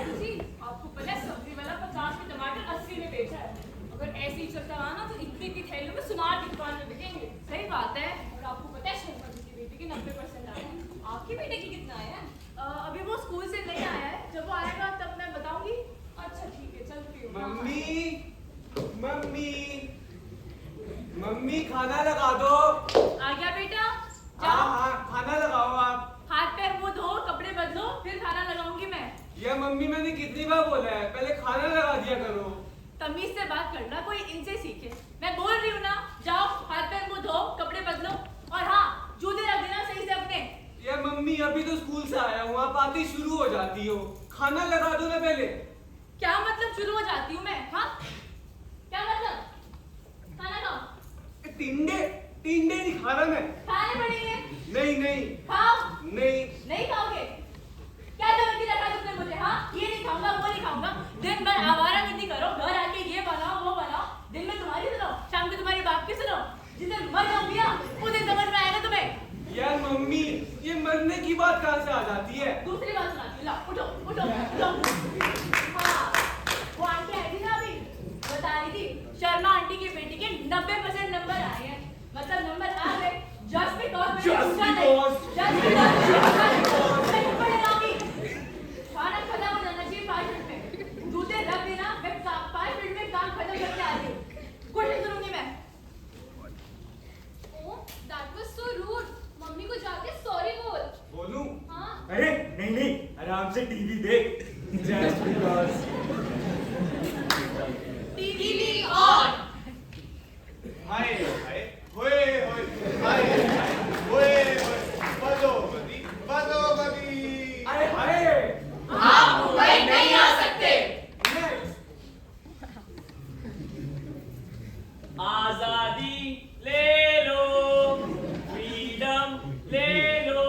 भाभी जी, आपको पता है सब्जी वाला 50 में टमाटर 80 में बेचा है। अगर ऐसे ही चलता रहा ना तो इतनी थैलियों में सुनार की दुकान में बिकेंगे। सही बात है। और आपको पता है शर्मा जी की बेटी के 90% आए हैं। आपके बेटे की कितना आया है? अभी वो स्कूल से नहीं आया है, जब वो आएगा तब मैं बताऊंगी। अच्छा ठीक है, चलती हूँ। मम्मी, मम्मी, मम्मी खाना लगा दो। आ गया बेटा, हाँ जाओ हाँ खाना लगाओ आप। हाथ पैर मुंह धो, कपड़े बदलो, फिर खाना लगाऊंगी मैं। ये मम्मी मैंने कितनी बार बोला है, पहले खाना लगा दिया करो। तमीज से बात करना कोई इनसे सीखे। मैं बोल रही हूँ ना, जाओ हाथ पैर मुंह धो, कपड़े बदलो, और हाँ जूते रख देना सही से अपने। ये मम्मी अभी तो स्कूल से आया हूँ, आप आती शुरू हो जाती हो। खाना लगा दो ना पहले। क्या मतलब शुरू हो जाती हूँ मैं? हाँ क्या मतलब? खाना खाओ। टिंडे टिंडे नहीं खा रहा मैं। खाने पड़ेंगे। नहीं नहीं खाओ। नहीं। नहीं खाओगे? क्या जबरदस्ती रखा तुमने मुझे? हाँ ये नहीं खाऊंगा, वो नहीं खाऊंगा। दिन भर आवारागर्दी करो, घर आके ये बनाओ वो बनाओ। दिन में तुम्हारी सुनो, शाम को तुम्हारे बाप की सुनो। जिस दिन मर जाऊंगी ना उस दिन समझ में आएगा तुम्हें। यार मम्मी, ये मरने की बात कहाँ से आ जाती है? दूसरी बात सुनाती हूँ, लाओ उठो उठो उठो। हाँ वो आंटी आई थी ना अभी, बता रही थी शर्मा आंटी की बेटी के 90% नंबर आए हैं। मतलब नंबर आ गए जस्ट बिकॉज खाना खत्म हो जाना चाहिए 5 मिनट में। जूते रख देना, मैं 5 मिनट में काम खत्म करके आ रही हूँ। कुछ नहीं करूंगी मैं। Oh, that was so rude. Mummy को जाके सॉरी बोल। बोलूं? हाँ? अरे नहीं नहीं, आराम से टीवी देख। Just because. TV on. हाय हाय होए होए हाय हाय होए होए बदोबदी बदोबदी। अरे अरे आप मुंबई नहीं आ सकते। आजादी ले लो, फ्रीडम ले लो,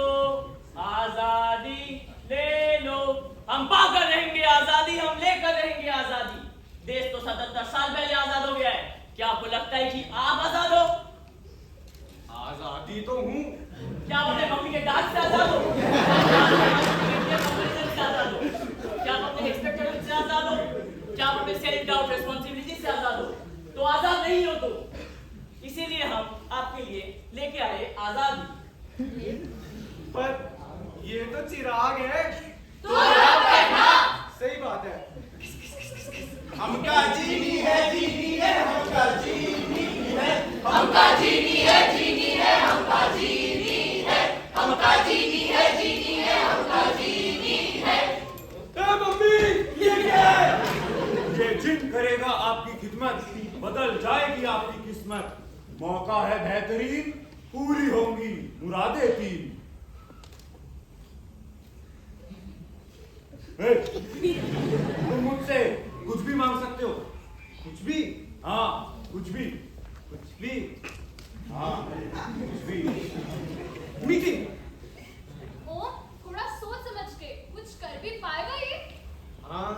आजादी ले लो। हम पाकर रहेंगे आजादी, हम लेकर रहेंगे आजादी। देश तो 77 साल पहले आजाद हो गया है। क्या आपको लगता है कि आप आजाद हो? आजादी तो हूँ। क्या आप अपने मम्मी के डांट से आजाद हो? क्या आप अपने एक्सपेक्टेड से आजाद हो? क्या आप अपने सेल्फ डाउट रिस्पॉन्सिबिलिटी से आजाद हो? तो आजाद नहीं हो तो। इसीलिए हम आपके लिए लेके आए आजादी। पर ये तो चिराग है। तो रब करना। सही बात है। हमका जीनी है जीनी है हमका जीनी है हमका जीनी है जीनी है हमका जीनी है हमका जीनी है जीनी है हमका जीनी है। मम्मी ये क्या है? ये जिन करेगा आपकी खिदमत, बदल जाएगी आपकी किस्मत। मौका है बेहतरीन, पूरी होंगी मुरादे तीन। तुम मुझसे कुछ भी मांग सकते हो। कुछ भी? हाँ कुछ भी। कुछ भी? हाँ कुछ भी। मीटिंग। ओ, थोड़ा सोच समझ के कुछ कर भी पाएगा ये? हाँ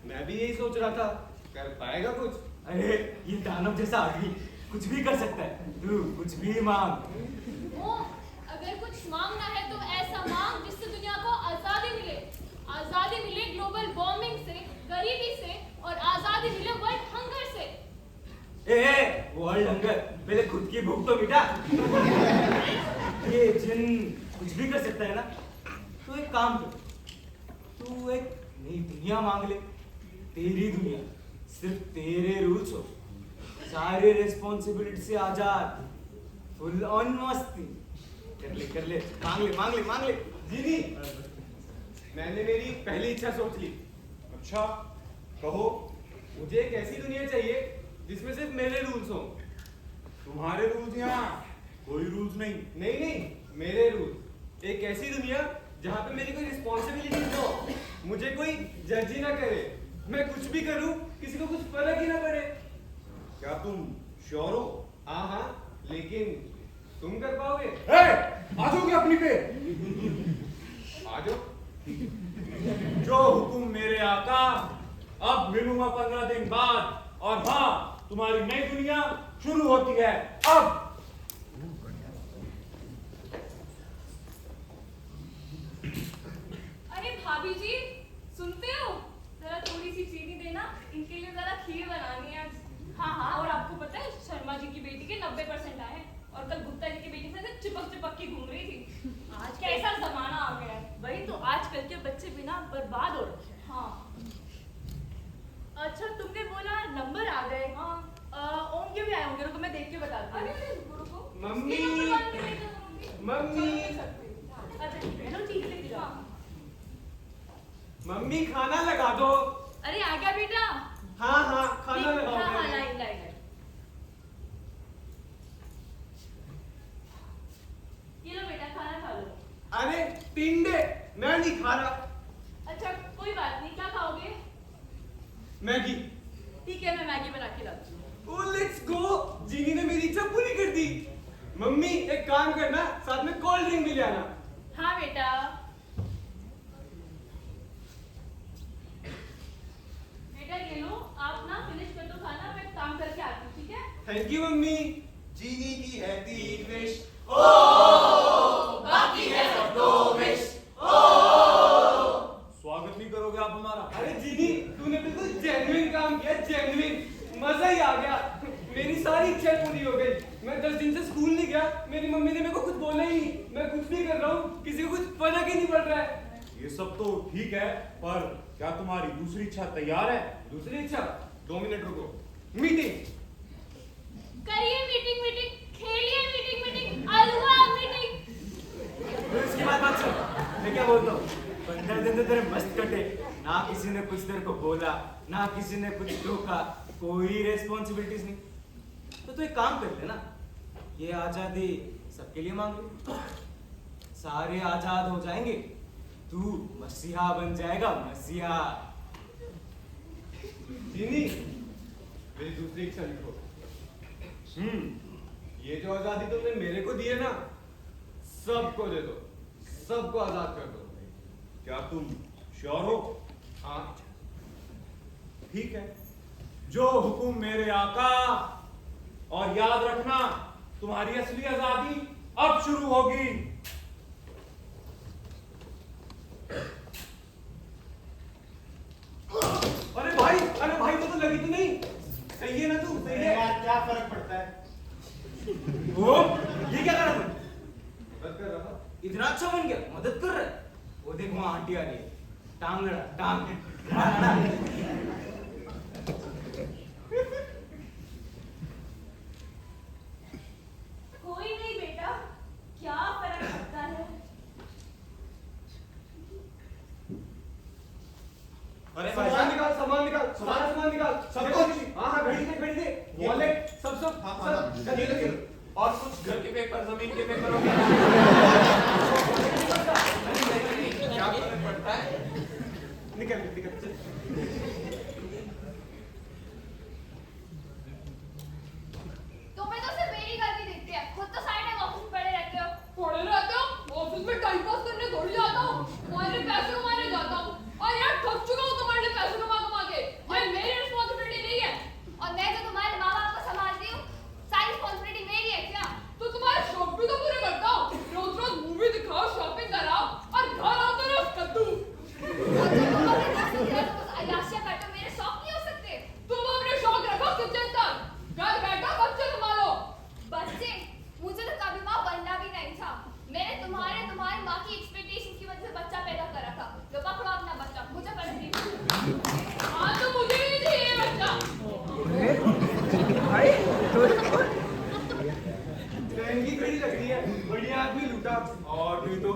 मैं भी यही सोच रहा था, कर पाएगा कुछ? अरे ये दानव जैसा आदमी कुछ भी कर सकता है। तू कुछ भी मांग। ओ, अगर कुछ मांगना है तो ऐसा मांग जिससे दुनिया को आजादी मिले। आजादी मिले ग्लोबल वार्मिंग से, गरीबी से, और आजादी मिले वर्ल्ड हंगर से। ए वर्ल्ड हंगर, पहले खुद की भूख तो मिटा। ये जिन कुछ भी कर सकता है ना, तो एक काम कर, तू एक नई दुनिया मांग ले। तेरी दुनिया, सिर्फ तेरे रूल्स हो, सारे रिस्पॉन्सिबिलिटी से आजाद, फुल ऑन मस्ती। कर ले मांग ले मांग ले मांग ले। जीनी, मैंने मेरी पहली इच्छा सोच ली। अच्छा कहो। मुझे एक ऐसी दुनिया चाहिए जिसमें सिर्फ मेरे रूल्स हों। तुम्हारे रूल्स यहाँ, कोई रूल्स नहीं। नहीं नहीं मेरे रूल्स। एक ऐसी दुनिया जहाँ पे मेरी कोई रिस्पॉन्सिबिलिटी ना हो, मुझे कोई जज ही ना करे, मैं कुछ भी करूँ किसी को कुछ फर्क ही ना पड़े। क्या तुम श्योर हो? हाँ हाँ, लेकिन तुम कर पाओगे? आ जाओगे अपनी पे। आ जाओ। जो हुकुम मेरे आका, अब मिलूंगा 15 दिन बाद। और हाँ, तुम्हारी नई दुनिया शुरू होती है अब। अरे भाभी जी सुनते हो, आऊंगी, रुको मैं देख के बताती अरे हूँ। अरे रुको रुको मम्मी। ये नंबर वन पे लेकर करूंगी। मम्मी। अच्छा ठीक है ना, ठीक है लेके जाओ। मम्मी खाना लगा दो। अरे आ गया बेटा। हाँ हाँ खाना ठीक, लगाओ हाँ हाँ पहले। Line line line. ये लो बेटा खाना खा लो। अरे टिंडे, मैं नहीं खा रहा। अच्छा कोई बात नहीं, क्या खाओगे? मैगी। ठीक है मैं मैगी बना के लाती हूँ। ओ लेट्स गो, जीनी ने मेरी इच्छा पूरी कर दी। मम्मी एक काम करना, साथ में कोल्ड ड्रिंक भी ले आना। हाँ बेटा। बेटा ये लो, आप ना फिनिश कर दो खाना, मैं काम करके आती हूँ, ठीक है? Thank you mummy. जीनी की है 3 विश, बाकी है सब 2 विश। स्वागत नहीं करोगे आप हमारा? अरे जीनी तूने बिल्कुल जेन्युइन काम किया, जेन्युइन। मजा ही आ गया। मेरी सारी इच्छा पूरी हो गई। मैं 10 दिन से स्कूल नहीं गया, मेरी मम्मी ने मेरे को कुछ बोला ही नहीं। मैं कुछ भी कर रहा हूँ, किसी को कुछ फर्क ही नहीं पड़ रहा है। ये सब तो ठीक है, पर क्या तुम्हारी दूसरी इच्छा तैयार है? दूसरी इच्छा? 2 मिनट रुको। मीटिंग। करिए मीटिंग मीटिंग, खेलिए मीटिंग मीटिंग, अलवा मीटिंग। तो इसकी बात सुन, मैं क्या बोलता हूँ, 15 दिन तो तेरे मस्त कटे, ना किसी ने कुछ तेरे को बोला, ना किसी ने कुछ टोका, कोई रेस्पॉन्सिबिलिटीज नहीं। तो तू एक काम कर ले ना, ये आजादी सबके लिए मांग ले, सारे आजाद हो जाएंगे, तू मसीहा बन जाएगा, मसीहा। जीनी मेरी दूसरी इच्छा लिखो। ये जो आजादी तुमने मेरे को दी है ना, सबको दे दो, सबको आजाद कर दो। क्या तुम श्योर हो? हाँ। ठीक है, जो हुकुम मेरे आका। और याद रखना, तुम्हारी असली आजादी अब शुरू होगी। अरे भाई तो लगी तो नहीं। सही है ना तू? सही है यार क्या फर्क पड़ता है? ओ, ये क्या कर रहा तू? मदद कर रहा। इतना अच्छा बन गया, मदद कर रहा है। वो देख वहां आंटी आ रही है, टांग लड़ा, टांग लड़ा। कोई नहीं बेटा, क्या फर्क पड़ता है? अरे सामान निकाल, सामान निकाल, सारा सामान निकाल। सब देखो, कुछ? हाँ हाँ घड़ी दे, वॉलेट सब हाँ, सब। और कुछ घर के पेपर, जमीन के पेपर हो क्या फर्क पड़ता है? निकल चल। तुम्हें तो सिर्फ मेरी गलती दिखती है, खुद तो साइड में ऑफिस में पड़े रहते हो। पढ़े रहते हो, ऑफिस में टाइम पास करने थोड़ी जाता हूँ, तुम्हारे लिए पैसे कमाने जाता हूँ। और यार थक चुका हूँ तुम्हारे लिए पैसे कमा कमा के। ये मेरी रिस्पॉन्सिबिलिटी नहीं है। और मैं जो तुम्हारे माँ बाप को संभालती हूँ, सारी रिस्पॉन्सिबिलिटी मेरी है क्या? तो तुम्हारे शौक भी तो पूरे करता हूँ। रोज रोज मूवी दिखाओ, शॉपिंग कराओ और घर आते रहो कद्दू। और जब तुम अपने दोस्तों के साथ कुछ अय्याशियाँ करते हो, मेरे शौक नहीं हो सकते। तुम अपने शौक रखो किचन तक, घर बैठा बच्चे संभालो। बच्चे, मुझे तो कभी माँ बनना भी नहीं था। मैंने तुम्हारी माँ की एक्सपेक्टेशन की वजह से बच्चा पैदा कर रखा। तो पकड़ो अपना बच्चा, मुझे पसंद। हाँ तो मुझे भी चाहिए बच्चा। महंगी घड़ी लग रही है, बढ़िया आदमी लूटा। और नहीं तो।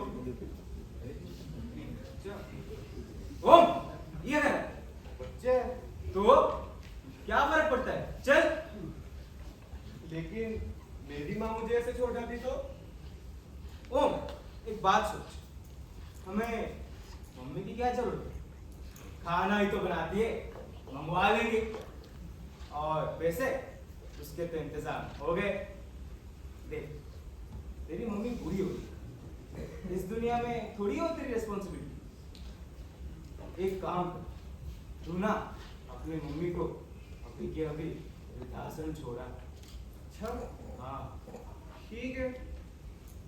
ओम, ये क्या है? बच्चे तो क्या फर्क पड़ता है? चल। लेकिन मेरी माँ मुझे ऐसे छोड़ जाती तो? ओम, एक बात सोच, हमें मम्मी की क्या जरूरत है? खाना ही तो बनाती है, मंगवा लेंगे। और पैसे, उसके तो इंतजाम हो गए। देख, तेरी मम्मी बूढ़ी हो गई, इस दुनिया में थोड़ी हो तेरी रिस्पॉन्सिबिलिटी। एक काम कर, तू ना अपनी मम्मी को अभी के अभी वृद्धाश्रम छोड़ा। अच्छा हाँ, ठीक है।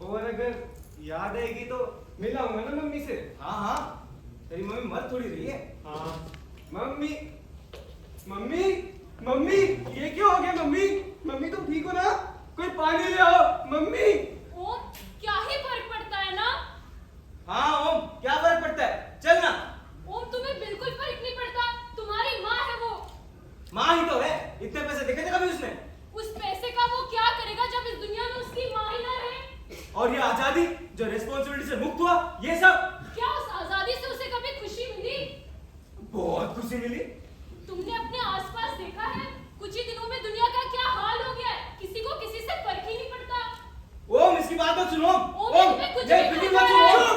और अगर याद आएगी तो मिलाऊंगा ना मम्मी से। हाँ हाँ, तेरी मम्मी मर थोड़ी रही है। हाँ मम्मी, मम्मी, मम्मी, ये क्यों हो गया मम्मी? मम्मी तुम ठीक हो ना? कोई पानी ले आओ मम्मी। ओम, क्या ही फर्क पड़ता है ना? हाँ ओम, क्या फर्क पड़ता है? चल ना। ओम, तुम्हें बिल्कुल फर्क नहीं पड़ता, तुम्हारी माँ है वो। माँ ही तो है, इतने पैसे देखे थे कभी उसने? उस पैसे और ये आजादी जो रिस्पॉन्सिबिलिटी से मुक्त हुआ, ये सब क्या उस आजादी से उसे कभी खुशी मिली? बहुत खुशी मिली। तुमने अपने आसपास देखा है, कुछ ही दिनों में दुनिया का क्या हाल हो गया है। किसी को किसी से फर्क ही नहीं पड़ता। ओम, इसकी बात मत सुनो। ओम, इसमें कुछ ये भी बिल्कुल नहीं मत है। सुनो।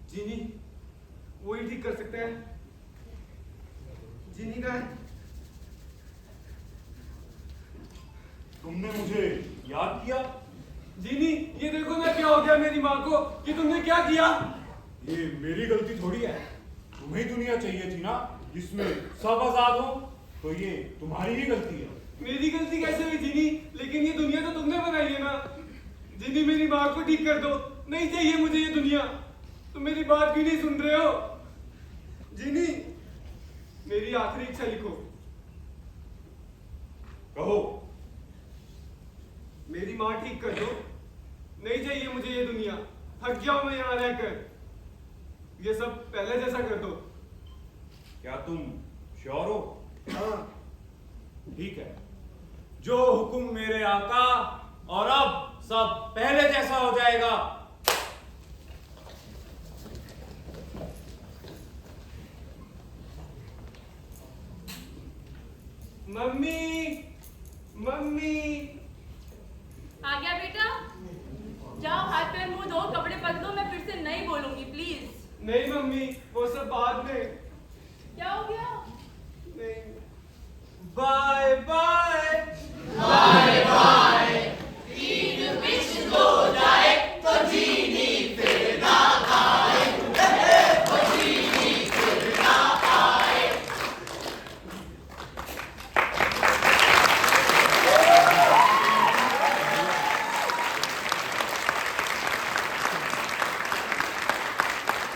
जीनी वही ठीक कर सकते हैं। जीनी का है। तुमने मुझे याद किया? जीनी, ये देखो ना क्या हो गया मेरी माँ को। ये तुमने क्या किया? ये मेरी गलती थोड़ी है। तुम्हें दुनिया चाहिए थी ना जिसमें सब आजाद हो, तो ये तुम्हारी ही गलती है। मेरी गलती कैसे हुई जीनी? लेकिन ये दुनिया तो तुमने बनाई है ना। जीनी, मेरी माँ को ठीक कर दो। नहीं चाहिए मुझे ये दुनिया। तुम मेरी बात क्यों नहीं सुन रहे हो? जीनी, मेरी आखिरी इच्छा लिखो। कहो। मेरी माँ ठीक कर दो। नहीं चाहिए मुझे ये दुनिया। थक गया हूं मैं यहाँ रहकर। ये सब पहले जैसा कर दो। क्या तुम श्योर हो? हाँ। ठीक है, जो हुक्म मेरे आका, और अब सब पहले जैसा हो जाएगा। Mummy, mummy. आ गया बेटा? जाओ हाथ पैर मुंह धो, कपड़े बदलो, मैं फिर से नहीं बोलूंगी प्लीज। नहीं मम्मी, वो सब बाद में। क्या हो गया? नहीं। Bye bye. Bye bye.